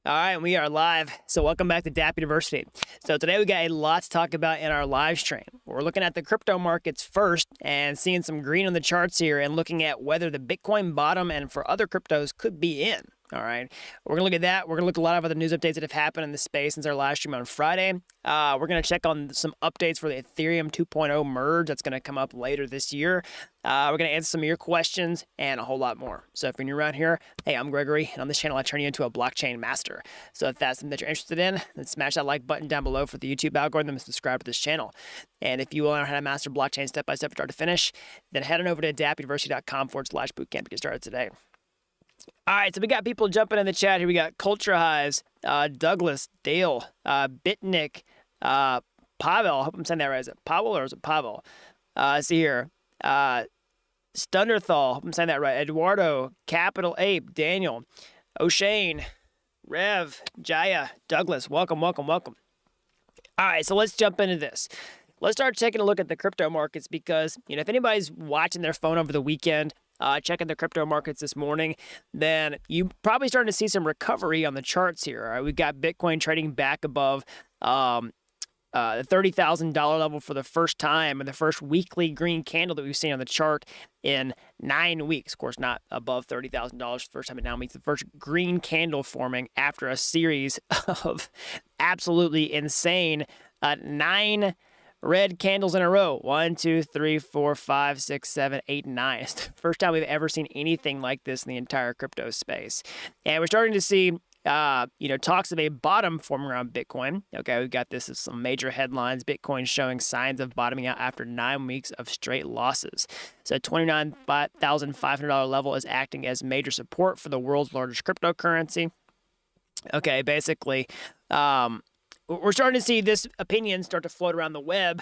All right, we are live. So welcome back to Dapp University. So today we got a lot to talk about in our live stream. We're looking at the crypto markets first and seeing some green on the charts here and looking at whether the Bitcoin bottom and for other cryptos could be in. All right, we're gonna look at that. We're gonna look at a lot of other news updates that have happened in the space since our live stream on Friday. We're gonna check on some updates for the Ethereum 2.0 merge that's gonna come up later this year. We're gonna answer some of your questions and a whole lot more. So if you're new around here, hey, I'm Gregory, and on this channel I turn you into a blockchain master. So if that's something that you're interested in, then smash that like button down below for the YouTube algorithm and subscribe to this channel. And if you want to learn how to master blockchain step by step, start to finish, then head on over to dappuniversity.com/bootcamp to get started today. All right, so we got people jumping in the chat here. We got Culture Highs, Douglas, Dale, Bitnik, Pavel. I hope I'm saying that right. Is it Pavel or is it Pavel? See here. Stunderthal. Hope I'm saying that right. Eduardo, Capital Ape, Daniel, O'Shane, Rev, Jaya, Douglas. Welcome, welcome, welcome. All right, so let's jump into this. Let's start taking a look at the crypto markets because, if anybody's watching their phone over the weekend, checking the crypto markets this morning, then you probably starting to see some recovery on the charts here. All right, we've got Bitcoin trading back above the $30,000 level for the first time, and the first weekly green candle that we've seen on the chart in 9 weeks. Of course, not above $30,000 first time in 9 weeks. The first green candle forming after a series of absolutely insane 9 red candles in a row. 1, 2, 3, 4, 5, 6, 7, 8, 9. It's the first time we've ever seen anything like this in the entire crypto space. And we're starting to see, talks of a bottom forming around Bitcoin. Okay, we've got this as some major headlines. Bitcoin showing signs of bottoming out after 9 weeks of straight losses. So $29,500 level is acting as major support for the world's largest cryptocurrency. Okay, basically, we're starting to see this opinion start to float around the web.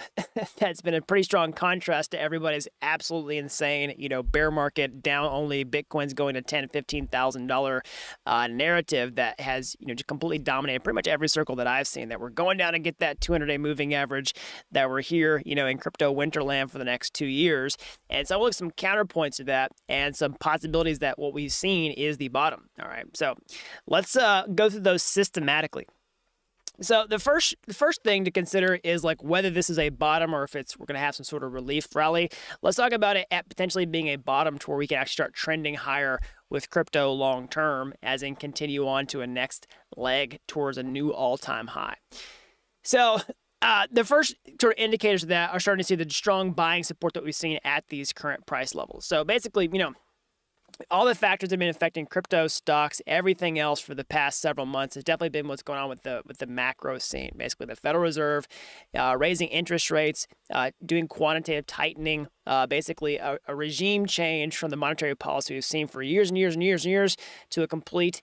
That's been a pretty strong contrast to everybody's absolutely insane, bear market down only Bitcoin's going to $10,000, $15,000 narrative that has, just completely dominated pretty much every circle that I've seen, that we're going down and get that 200-day moving average, that we're here, in crypto winterland for the next 2 years. And so I'll look at some counterpoints to that and some possibilities that what we've seen is the bottom. All right, so let's go through those systematically. So the first thing to consider is like whether this is a bottom or if we're going to have some sort of relief rally. Let's talk about it at potentially being a bottom to where we can actually start trending higher with crypto long term, as in continue on to a next leg towards a new all-time high. So the first sort of indicators of that are starting to see the strong buying support that we've seen at these current price levels. So basically, all the factors that have been affecting crypto stocks, everything else for the past several months has definitely been what's going on with the macro scene. Basically, the Federal Reserve raising interest rates, doing quantitative tightening, basically a regime change from the monetary policy we've seen for years and years and years and years to a complete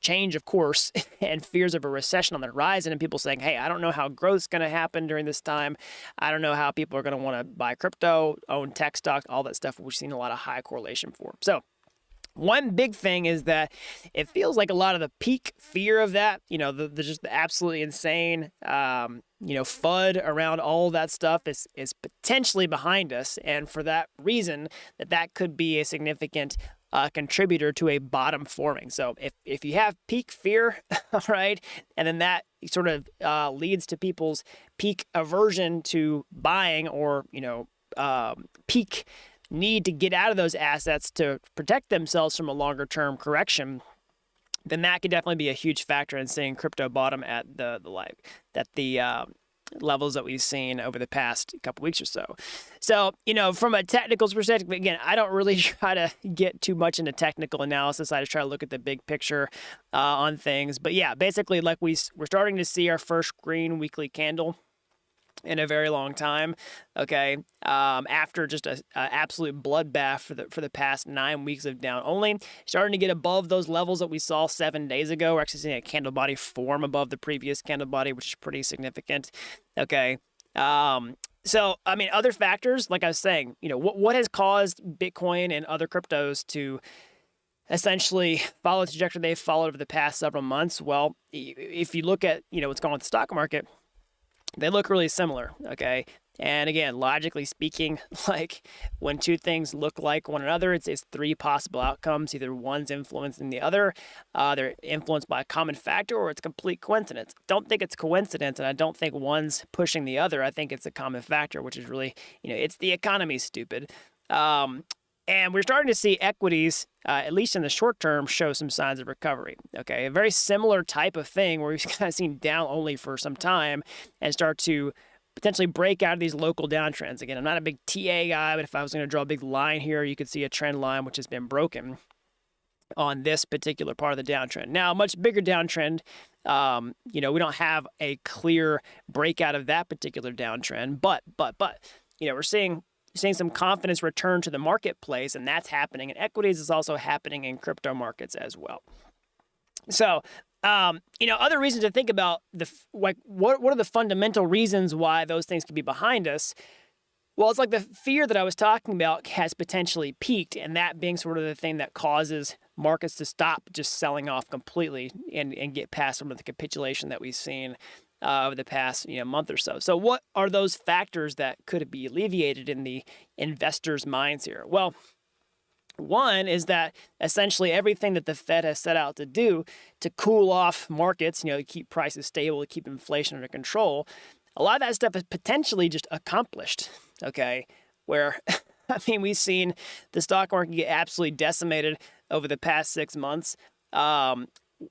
change of course and fears of a recession on the horizon, and people saying, hey, I don't know how growth's going to happen during this time. I don't know how people are going to want to buy crypto, own tech stocks, all that stuff we've seen a lot of high correlation for. So one big thing is that it feels like a lot of the peak fear of that, just the absolutely insane, FUD around all that stuff is potentially behind us. And for that reason, that could be a significant contributor to a bottom forming. So if you have peak fear, all right, and then that sort of leads to people's peak aversion to buying or, peak need to get out of those assets to protect themselves from a longer term correction, then that could definitely be a huge factor in seeing crypto bottom at the levels that we've seen over the past couple weeks or so. So, from a technical perspective, again, I don't really try to get too much into technical analysis. I just try to look at the big picture on things. But yeah, basically, like we're starting to see our first green weekly candle in a very long time, okay, after just a absolute bloodbath for the past 9 weeks of down only, starting to get above those levels that we saw 7 days ago. We're actually seeing a candle body form above the previous candle body, which is pretty significant, okay. So, other factors, like I was saying, what has caused Bitcoin and other cryptos to essentially follow the trajectory they've followed over the past several months? Well, if you look at, what's going on with the stock market, they look really similar, okay? And again, logically speaking, like when two things look like one another, it's three possible outcomes. Either one's influencing the other, they're influenced by a common factor, or it's complete coincidence. Don't think it's coincidence, and I don't think one's pushing the other. I think it's a common factor, which is really, it's the economy, stupid. And we're starting to see equities, at least in the short term, show some signs of recovery. Okay, a very similar type of thing where we've kind of seen down only for some time and start to potentially break out of these local downtrends. Again, I'm not a big TA guy, but if I was going to draw a big line here, you could see a trend line which has been broken on this particular part of the downtrend. Now, a much bigger downtrend, we don't have a clear breakout of that particular downtrend, but we're seeing some confidence return to the marketplace, and that's happening in equities. Is also happening in crypto markets as well. So, other reasons to think about what are the fundamental reasons why those things could be behind us? Well, it's like the fear that I was talking about has potentially peaked, and that being sort of the thing that causes markets to stop just selling off completely and get past some of the capitulation that we've seen over the past month or so. So what are those factors that could be alleviated in the investors' minds here? Well, one is that essentially everything that the Fed has set out to do to cool off markets, to keep prices stable, to keep inflation under control, a lot of that stuff is potentially just accomplished, okay? Where, we've seen the stock market get absolutely decimated over the past 6 months.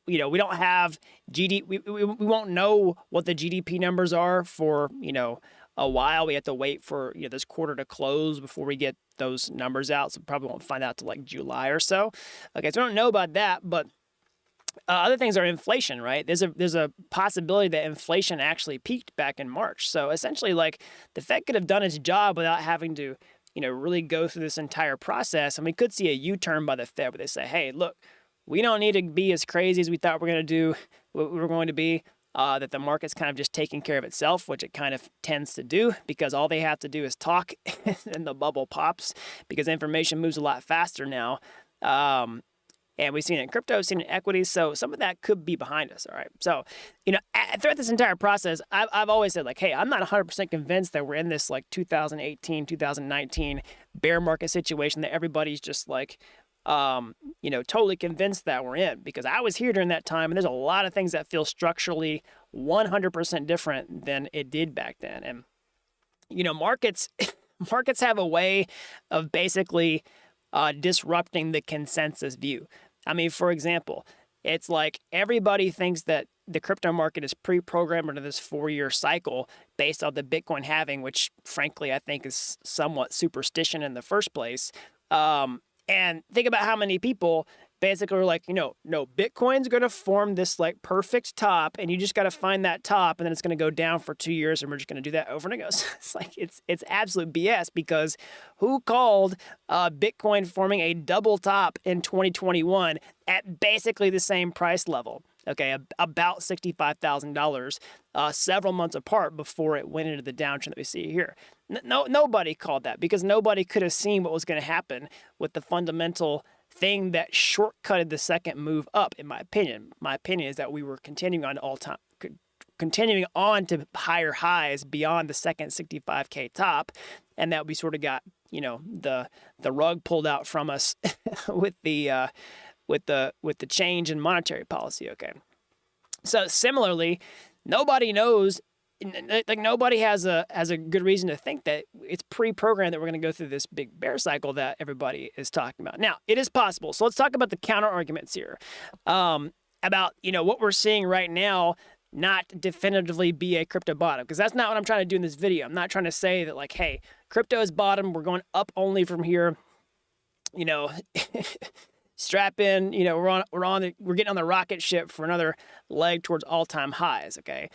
We don't have we won't know what the GDP numbers are for, a while. We have to wait for this quarter to close before we get those numbers out. So probably won't find out till like July or so. Okay, so we don't know about that, but other things are inflation, right? There's a possibility that inflation actually peaked back in March. So essentially, like the Fed could have done its job without having to, really go through this entire process. And we could see a U-turn by the Fed where they say, hey, look, we don't need to be as crazy as we thought we're going to be. That the market's kind of just taking care of itself, which it kind of tends to do because all they have to do is talk and the bubble pops because information moves a lot faster now. And we've seen it in crypto, we've seen it in equities. So some of that could be behind us. All right. So, throughout this entire process, I've always said like, hey, I'm not 100% convinced that we're in this like 2018, 2019 bear market situation that everybody's just like, totally convinced that we're in, because I was here during that time and there's a lot of things that feel structurally 100% different than it did back then. And, markets have a way of basically disrupting the consensus view. For example, it's like everybody thinks that the crypto market is pre-programmed into this 4-year cycle based on the Bitcoin halving, which frankly, I think is somewhat superstition in the first place. And think about how many people basically are like, no, Bitcoin's going to form this like perfect top and you just got to find that top and then it's going to go down for 2 years and we're just going to do that over and again. It's like, it's absolute BS because who called Bitcoin forming a double top in 2021 at basically the same price level? Okay, about $65,000, several months apart before it went into the downtrend that we see here. Nobody called that because nobody could have seen what was going to happen with the fundamental thing that shortcutted the second move up, in my opinion. My opinion is that we were continuing on to higher highs beyond the second 65K top, and that we sort of got, the rug pulled out from us with the change in monetary policy. Okay, so similarly, nobody knows, like nobody has a good reason to think that it's pre-programmed that we're going to go through this big bear cycle that everybody is talking about. Now, it is possible. So let's talk about the counter arguments here, about what we're seeing right now not definitively be a crypto bottom, because that's not what I'm trying to do in this video. I'm not trying to say that like, hey, crypto is bottom, we're going up only from here. Strap in, we're getting on the rocket ship for another leg towards all-time highs. Okay,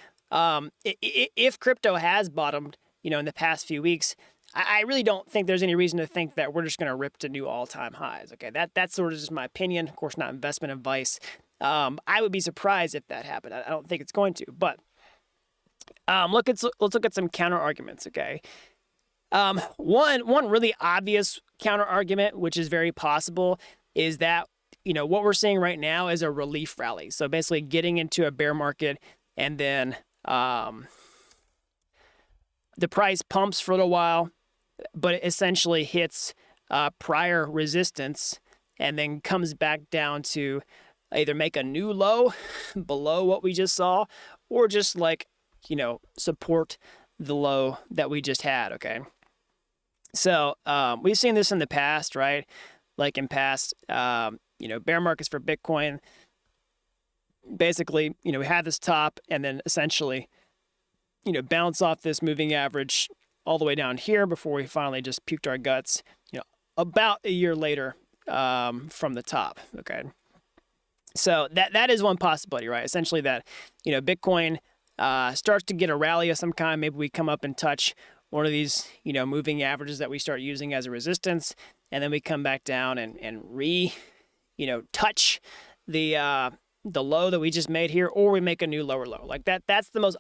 if crypto has bottomed, in the past few weeks, I really don't think there's any reason to think that we're just going to rip to new all-time highs. Okay, that's sort of just my opinion. Of course, not investment advice. I would be surprised if that happened. I don't think it's going to. But let's look at some counter arguments. Okay, one really obvious counter argument, which is very possible, is that, what we're seeing right now is a relief rally. So basically getting into a bear market and then the price pumps for a little while, but it essentially hits prior resistance and then comes back down to either make a new low below what we just saw, or just like, support the low that we just had, okay? So we've seen this in the past, right? Like in past, bear markets for Bitcoin. Basically, we had this top and then essentially, bounce off this moving average all the way down here before we finally just puked our guts, about a year later from the top, okay? So that is one possibility, right? Essentially that, Bitcoin starts to get a rally of some kind. Maybe we come up and touch one of these, moving averages that we start using as a resistance, and then we come back down and touch the low that we just made here, or we make a new lower low. Like that's the most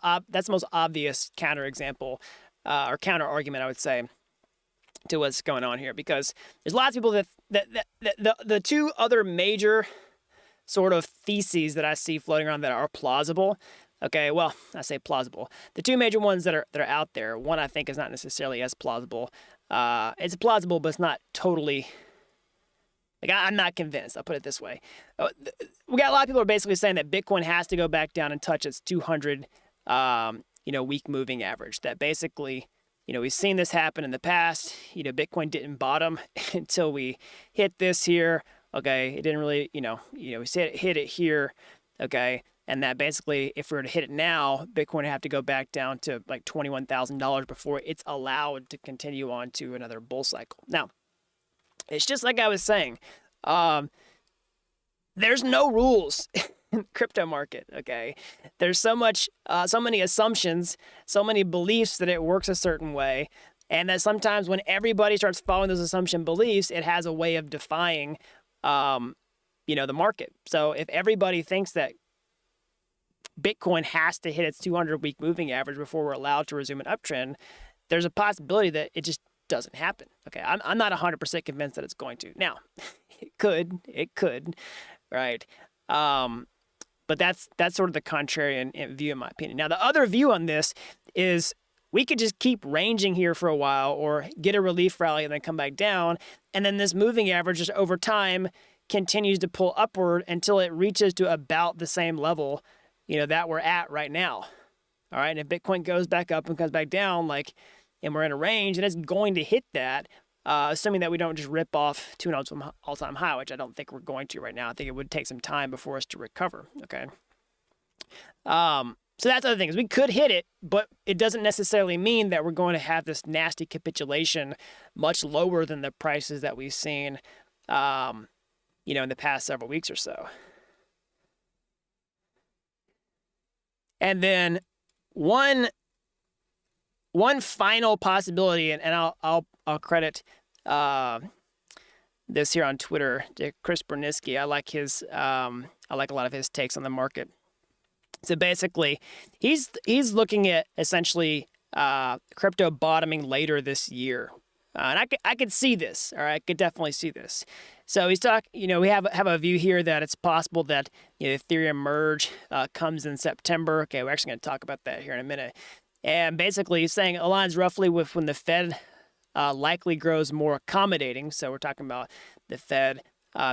obvious counter example or counter argument, I would say, to what's going on here, because there's lots of people that the two other major sort of theses that I see floating around that are plausible. Okay, well, I say plausible. The two major ones that are out there, one I think is not necessarily as plausible. It's plausible, but it's not totally. Like, I'm not convinced. I'll put it this way. We got a lot of people who are basically saying that Bitcoin has to go back down and touch its 200, week moving average. That basically, we've seen this happen in the past. Bitcoin didn't bottom until we hit this here. Okay, it didn't really, we hit it here. Okay, and that basically, if we were to hit it now, Bitcoin would have to go back down to like $21,000 before it's allowed to continue on to another bull cycle. Now, it's just like I was saying, there's no rules in the crypto market, okay? There's so many assumptions, so many beliefs that it works a certain way, and that sometimes when everybody starts following those assumption beliefs, it has a way of defying, the market. So if everybody thinks that Bitcoin has to hit its 200-week moving average before we're allowed to resume an uptrend, there's a possibility that it just doesn't happen. Okay, I'm not 100% convinced that it's going to. Now, it could, right? But that's sort of the contrarian view in my opinion. Now, the other view on this is we could just keep ranging here for a while, or get a relief rally and then come back down, and then this moving average just over time continues to pull upward until it reaches to about the same level, that we're at right now. All right, and if Bitcoin goes back up and comes back down, and we're in a range, and it's going to hit that, assuming that we don't just rip off to an all-time high, which I don't think we're going to right now. I think it would take some time before us to recover, okay? So that's the other thing, is we could hit it, but it doesn't necessarily mean that we're going to have this nasty capitulation much lower than the prices that we've seen, in the past several weeks or so. And then one final possibility, and I'll credit this here on Twitter to Chris Berniski. I like a lot of his takes on the market. So basically, he's looking at essentially crypto bottoming later this year, and I could see this. All right, I could definitely see this. So he's talking. We have a view here that it's possible that Ethereum merge comes in September. Okay, we're actually going to talk about that here in a minute. And basically, he's saying it aligns roughly with when the Fed likely grows more accommodating. So we're talking about the Fed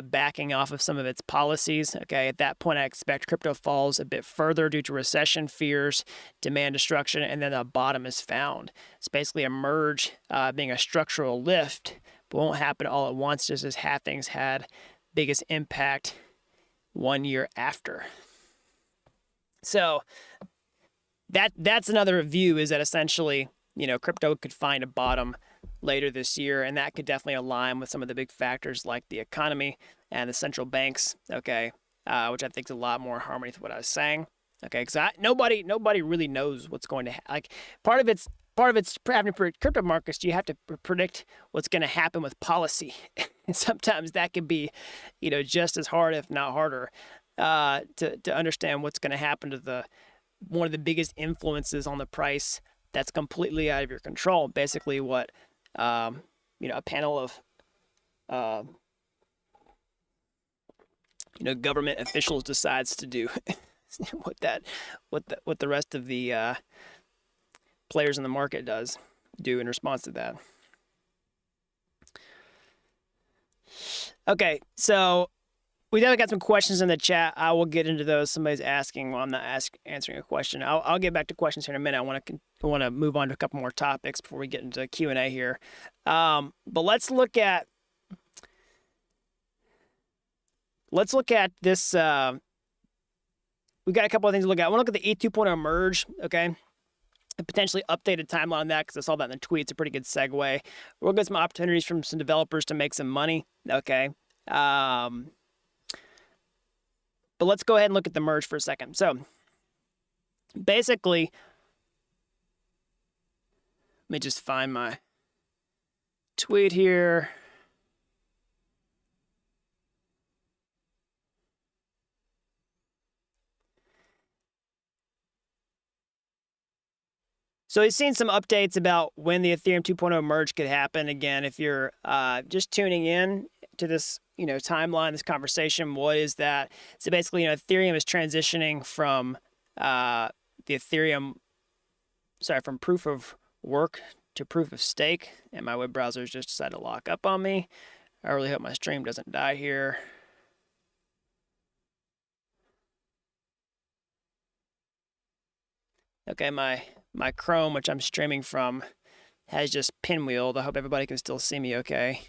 backing off of some of its policies. Okay, at that point, I expect crypto falls a bit further due to recession fears, demand destruction, and then a bottom is found. It's basically a merge being a structural lift, but won't happen all at once, just as halvings had biggest impact 1 year after. So that's another view, is that essentially, crypto could find a bottom later this year, and that could definitely align with some of the big factors like the economy and the central banks, okay, which I think is a lot more harmony with what I was saying, okay, because nobody really knows what's going to happen. Part of it's having to predict crypto markets, you have to predict what's going to happen with policy, and sometimes that can be, just as hard, if not harder, to understand what's going to happen to one of the biggest influences on the price that's completely out of your control. Basically what, a panel of, government officials decides to do, what the rest of the players in the market do in response to that. Okay, so we definitely got some questions in the chat. I will get into those. Somebody's asking. Well, I'm not answering a question. I'll get back to questions here in a minute. I want to move on to a couple more topics before we get into Q&A here. But let's look at this. We got a couple of things to look at. I want to look at the ETH 2.0 merge. Okay. A potentially updated timeline on that because I saw that in the tweet. It's a pretty good segue. We'll get some opportunities from some developers to make some money. Okay. But let's go ahead and look at the merge for a second. So basically, let me just find my tweet here. So we've seen some updates about when the Ethereum 2.0 merge could happen. Again, if you're just tuning in to this, timeline, this conversation, what is that? So basically, Ethereum is transitioning from from proof of work to proof of stake. And my web browser's just decided to lock up on me. I really hope my stream doesn't die here. Okay, my Chrome, which I'm streaming from, has just pinwheeled. I hope everybody can still see me okay.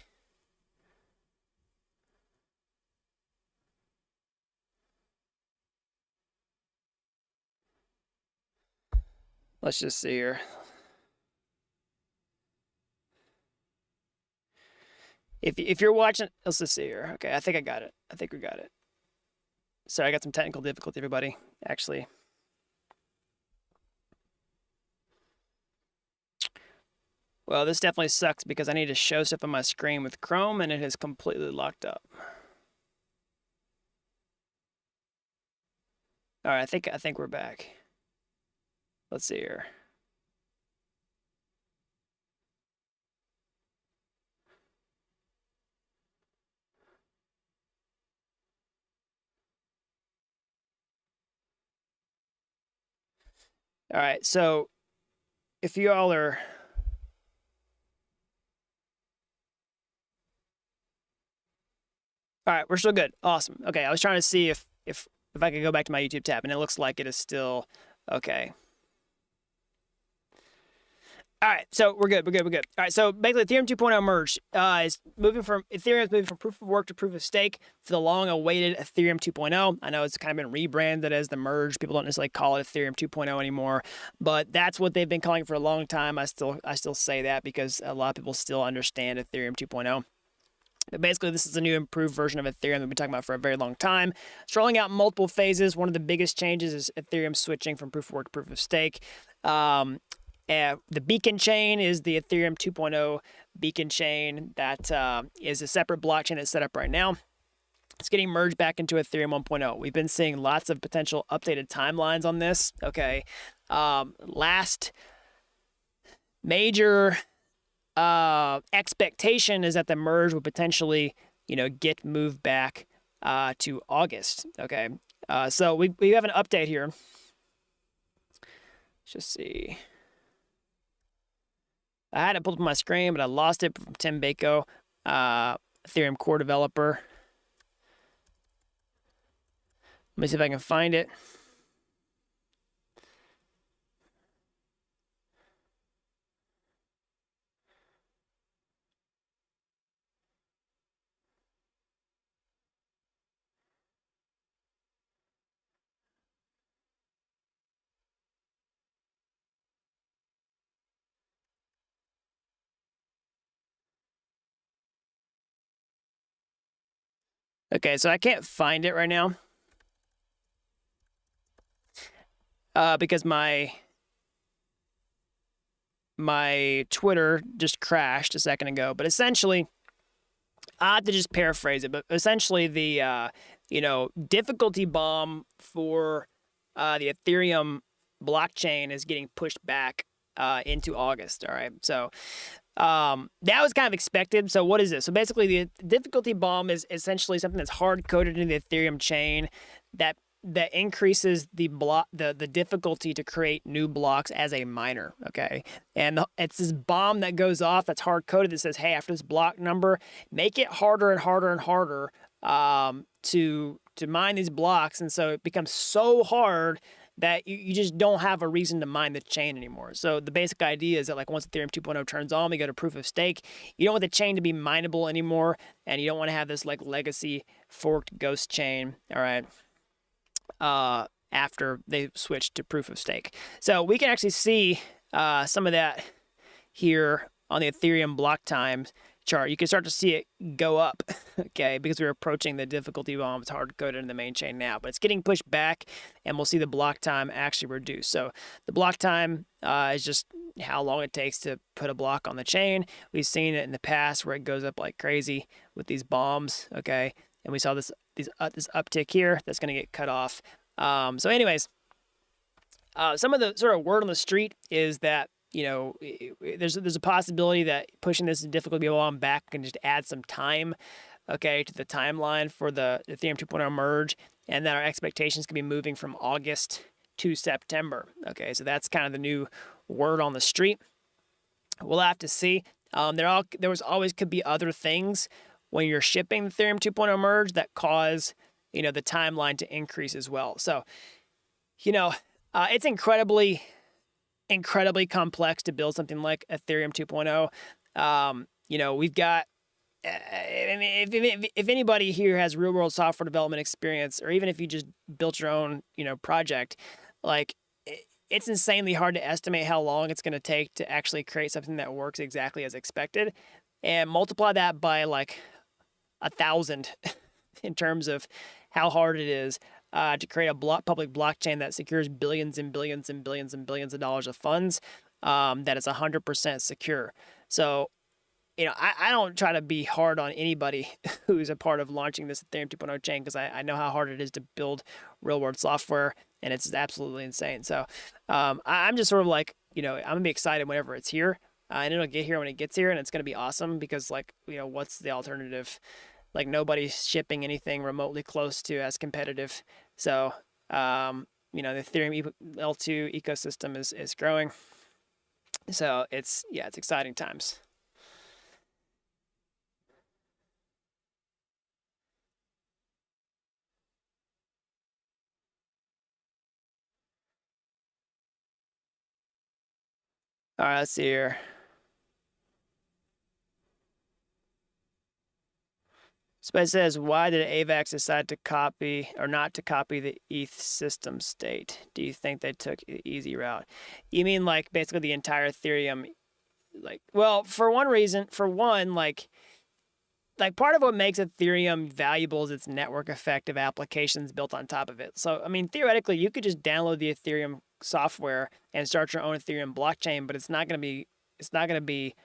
Let's just see here. If you're watching, let's just see here. Okay, I think I got it. I think we got it. Sorry, I got some technical difficulty, everybody. Actually. Well, this definitely sucks because I need to show stuff on my screen with Chrome and it is completely locked up. All right, I think we're back. Let's see here. All right, so if you all are all right, we're still good. Awesome. Okay, I was trying to see if I could go back to my YouTube tab, and it looks like it is still okay. All right, so we're good. All right, so basically, Ethereum 2.0 merge is moving from proof of work to proof of stake for the long-awaited Ethereum 2.0. I know it's kind of been rebranded as the merge. People don't necessarily call it Ethereum 2.0 anymore, but that's what they've been calling for a long time. I still say that because a lot of people still understand Ethereum 2.0. But basically, this is a new improved version of Ethereum that we've been talking about for a very long time. It's rolling out in multiple phases. One of the biggest changes is Ethereum switching from proof of work to proof of stake. The beacon chain is the Ethereum 2.0 beacon chain that is a separate blockchain that's set up right now. It's getting merged back into Ethereum 1.0. We've been seeing lots of potential updated timelines on this. Okay, last major expectation is that the merge would potentially, get moved back to August. Okay, so we have an update here. Let's just see. I had it pulled up on my screen, but I lost it from Tim Bako, Ethereum core developer. Let me see if I can find it. Okay, so I can't find it right now because my Twitter just crashed a second ago. But essentially, I have to just paraphrase it. But essentially, the difficulty bomb for the Ethereum blockchain is getting pushed back into August. All right, so. That was kind of expected. So what is this? So basically the difficulty bomb is essentially something that's hard coded into the Ethereum chain that that increases the difficulty to create new blocks as a miner. Okay, and it's this bomb that goes off that's hard coded that says, hey, after this block number, make it harder and harder and harder to mine these blocks, and so it becomes so hard that you just don't have a reason to mine the chain anymore. So the basic idea is that like once Ethereum 2.0 turns on, we go to proof of stake. You don't want the chain to be mineable anymore, and you don't want to have this like legacy forked ghost chain. All right. After they switch to proof of stake. So we can actually see some of that here on the Ethereum block times chart. You can start to see it go up, okay, because we're approaching the difficulty bomb. It's hard coded in the main chain now, but it's getting pushed back, and we'll see the block time actually reduce. So the block time is just how long it takes to put a block on the chain. We've seen it in the past where it goes up like crazy with these bombs, okay, and we saw this uptick here that's going to get cut off. So anyways, some of the sort of word on the street is that, you know, there's a possibility that pushing this difficulty bomb back can just add some time, okay, to the timeline for the Ethereum 2.0 merge, and that our expectations could be moving from August to September. Okay, so that's kind of the new word on the street. We'll have to see. There was always could be other things when you're shipping the Ethereum 2.0 merge that cause, you know, the timeline to increase as well. So, you know, it's incredibly complex to build something like Ethereum 2.0. You know, we've got, if anybody here has real world software development experience, or even if you just built your own, you know, project, like it's insanely hard to estimate how long it's going to take to actually create something that works exactly as expected, and multiply that by like 1,000 in terms of how hard it is to create a public blockchain that secures billions and billions and billions and billions of dollars of funds that is 100% secure. So, you know, I don't try to be hard on anybody who's a part of launching this Ethereum 2.0 chain, because I know how hard it is to build real world software, and it's absolutely insane. So I'm just sort of like, you know, I'm going to be excited whenever it's here, and it'll get here when it gets here, and it's going to be awesome because, like, you know, what's the alternative? Like, nobody's shipping anything remotely close to as competitive. So, you know, the Ethereum L2 ecosystem is growing. So it's exciting times. All right, let's see here. Somebody says, why did AVAX decide to copy or not to copy the ETH system state? Do you think they took the easy route? You mean like basically the entire Ethereum? Like, well, for one, like part of what makes Ethereum valuable is its network effect of applications built on top of it. So, I mean, theoretically, you could just download the Ethereum software and start your own Ethereum blockchain, but it's not going to be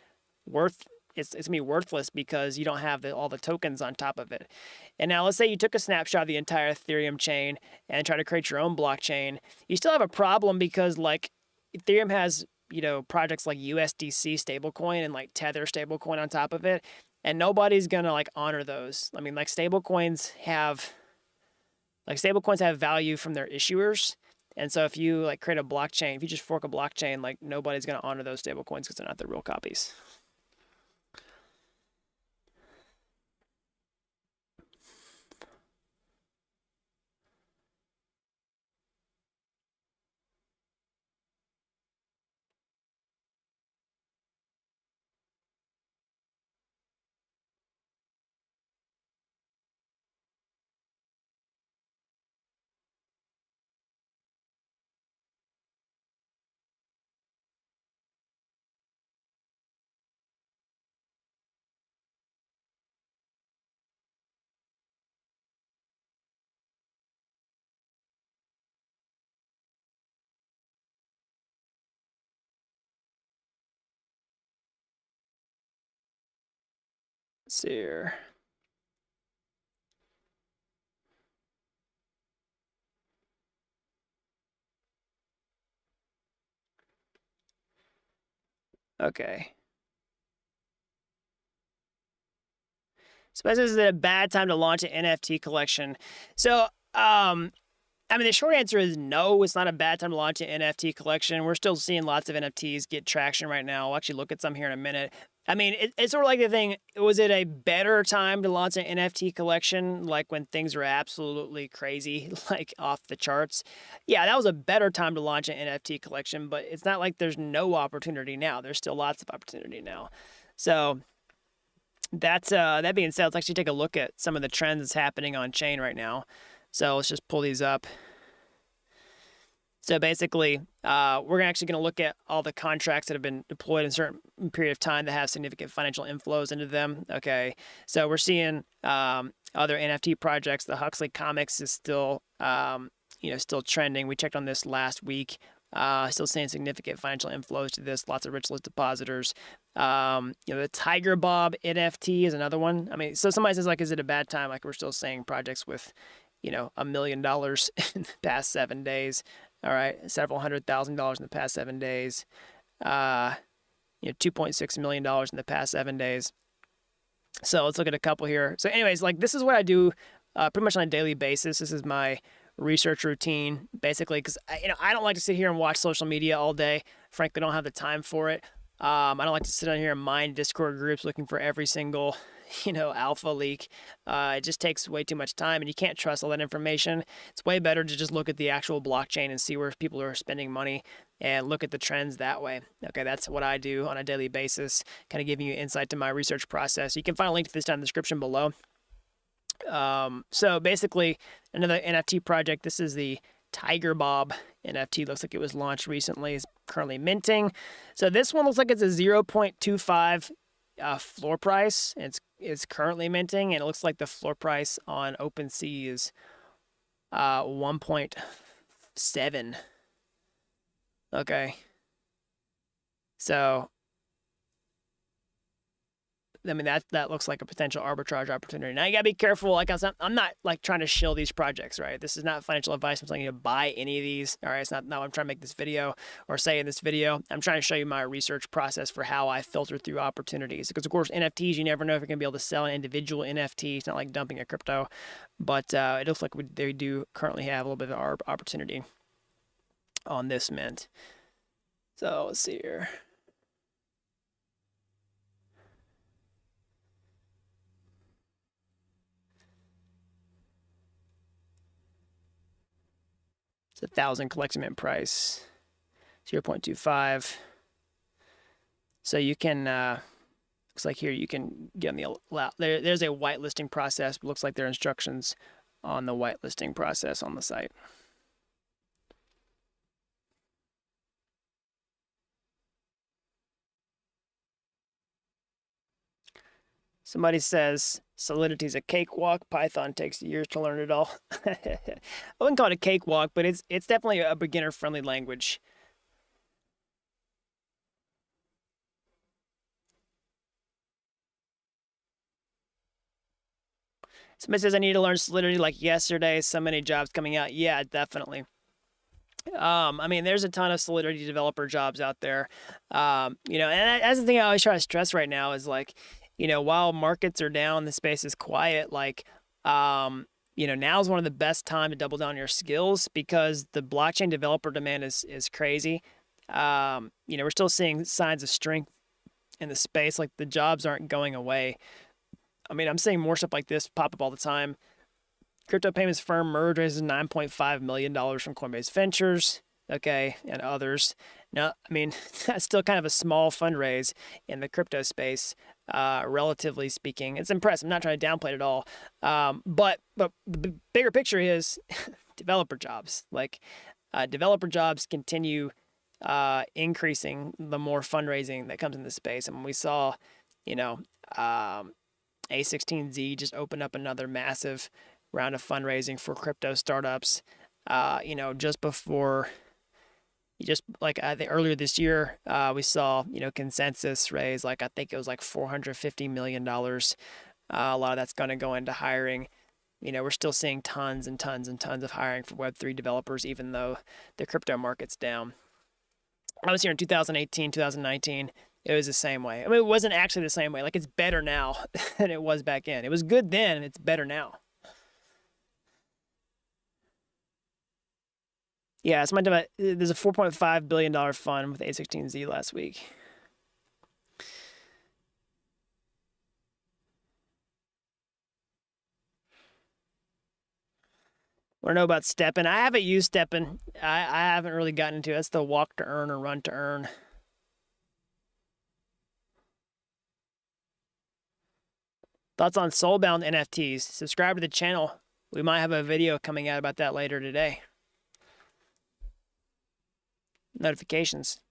worthless because you don't have all the tokens on top of it. And now let's say you took a snapshot of the entire Ethereum chain and try to create your own blockchain. You still have a problem because, like, Ethereum has, you know, projects like USDC stablecoin and like Tether stablecoin on top of it, and nobody's gonna like honor those. I mean, like stablecoins have value from their issuers, and so if you like create a blockchain, if you just fork a blockchain, like nobody's gonna honor those stablecoins because they're not the real copies. Let's see here. Okay. So this is a bad time to launch an NFT collection. So, I mean, the short answer is no. It's not a bad time to launch an NFT collection. We're still seeing lots of NFTs get traction right now. I'll actually look at some here in a minute. I mean, it's sort of like the thing, was it a better time to launch an NFT collection, like when things were absolutely crazy, like off the charts? Yeah, that was a better time to launch an NFT collection, but it's not like there's no opportunity now. There's still lots of opportunity now. So that's that being said, let's actually take a look at some of the trends that's happening on chain right now. So let's just pull these up. So basically, we're actually going to look at all the contracts that have been deployed in a certain period of time that have significant financial inflows into them. Okay, so we're seeing other NFT projects. The Huxley Comics is still, still trending. We checked on this last week. Still seeing significant financial inflows to this. Lots of rich list depositors. The Tiger Bob NFT is another one. I mean, so somebody says, like, is it a bad time? Like, we're still seeing projects with, $1 million in the past 7 days. All right, several $100,000 in the past 7 days. $2.6 million in the past 7 days. So let's look at a couple here. So anyways, like, this is what I do pretty much on a daily basis. This is my research routine, basically, because I don't like to sit here and watch social media all day. Frankly, I don't have the time for it. I don't like to sit on here and mine Discord groups looking for every single alpha leak. It just takes way too much time, and you can't trust all that information. It's way better to just look at the actual blockchain and see where people are spending money and look at the trends that way. Okay, that's what I do on a daily basis, kind of giving you insight to my research process. You can find a link to this down in the description below. So basically, another NFT project. This is the Tiger Bob NFT. Looks like it was launched recently. It's currently minting. So this one looks like it's a 0.25 floor price. It's currently minting, and it looks like the floor price on OpenSea is 1.7. Okay. So I mean, that looks like a potential arbitrage opportunity. Now, you got to be careful. Like, I'm not like trying to shill these projects, right? This is not financial advice. I'm telling you to buy any of these. All right. It's not what I'm trying to make this video or say in this video. I'm trying to show you my research process for how I filter through opportunities. Because, of course, NFTs, you never know if you're going to be able to sell an individual NFT. It's not like dumping a crypto. But it looks like they do currently have a little bit of opportunity on this mint. So let's see here. It's 1,000 collection mint price, 0.25. So you can, looks like here you can get on the, there's a whitelisting process. But looks like there are instructions on the whitelisting process on the site. Somebody says Solidity is a cakewalk. Python takes years to learn it all. I wouldn't call it a cakewalk, but it's definitely a beginner-friendly language. Somebody says I need to learn Solidity like yesterday. So many jobs coming out. Yeah, definitely. I mean, there's a ton of Solidity developer jobs out there. And that's the thing I always try to stress right now is like, while markets are down, the space is quiet. Like, now's one of the best time to double down on your skills because the blockchain developer demand is crazy. We're still seeing signs of strength in the space. Like, the jobs aren't going away. I mean, I'm seeing more stuff like this pop up all the time. Crypto payments firm merge raises $9.5 million from Coinbase Ventures. Okay, and others. Now, I mean, that's still kind of a small fundraise in the crypto space, relatively speaking. It's impressive. I'm not trying to downplay it at all. But the bigger picture is developer jobs. Like, developer jobs continue increasing the more fundraising that comes in the space. And we saw, A16Z just opened up another massive round of fundraising for crypto startups. Just like I think earlier this year, we saw, Consensus raise, like, I think it was like $450 million. A lot of that's going to go into hiring. We're still seeing tons and tons and tons of hiring for Web3 developers, even though the crypto market's down. I was here in 2018, 2019. It was the same way. I mean, it wasn't actually the same way. Like, it's better now than it was back then. It was good then. It's better now. Yeah, it's my time. There's a $4.5 billion fund with A16Z last week. Want to know about stepping? I haven't used stepping. I haven't really gotten into it. That's the walk to earn or run to earn. Thoughts on soulbound NFTs? Subscribe to the channel. We might have a video coming out about that later today. Notifications.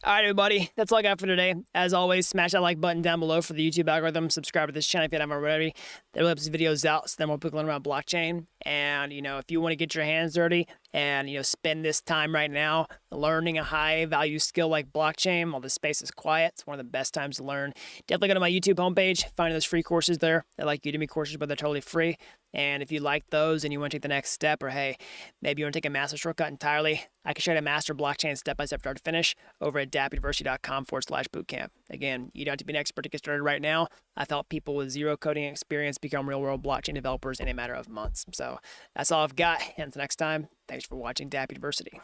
All right, everybody. That's all I got for today. As always, smash that like button down below for the YouTube algorithm. Subscribe to this channel if you haven't already. That really helps videos out, so then more people learn about blockchain. And, if you want to get your hands dirty and, spend this time right now learning a high-value skill like blockchain while the space is quiet, it's one of the best times to learn. Definitely go to my YouTube homepage, find those free courses there. They're like Udemy courses, but they're totally free. And if you like those and you want to take the next step, or hey, maybe you want to take a master shortcut entirely, I can show you how to master blockchain step-by-step start to finish over at dappuniversity.com/bootcamp. Again, you don't have to be an expert to get started right now. I've helped people with zero coding experience become real-world blockchain developers in a matter of months. So that's all I've got. And until next time, thanks for watching Dapp University.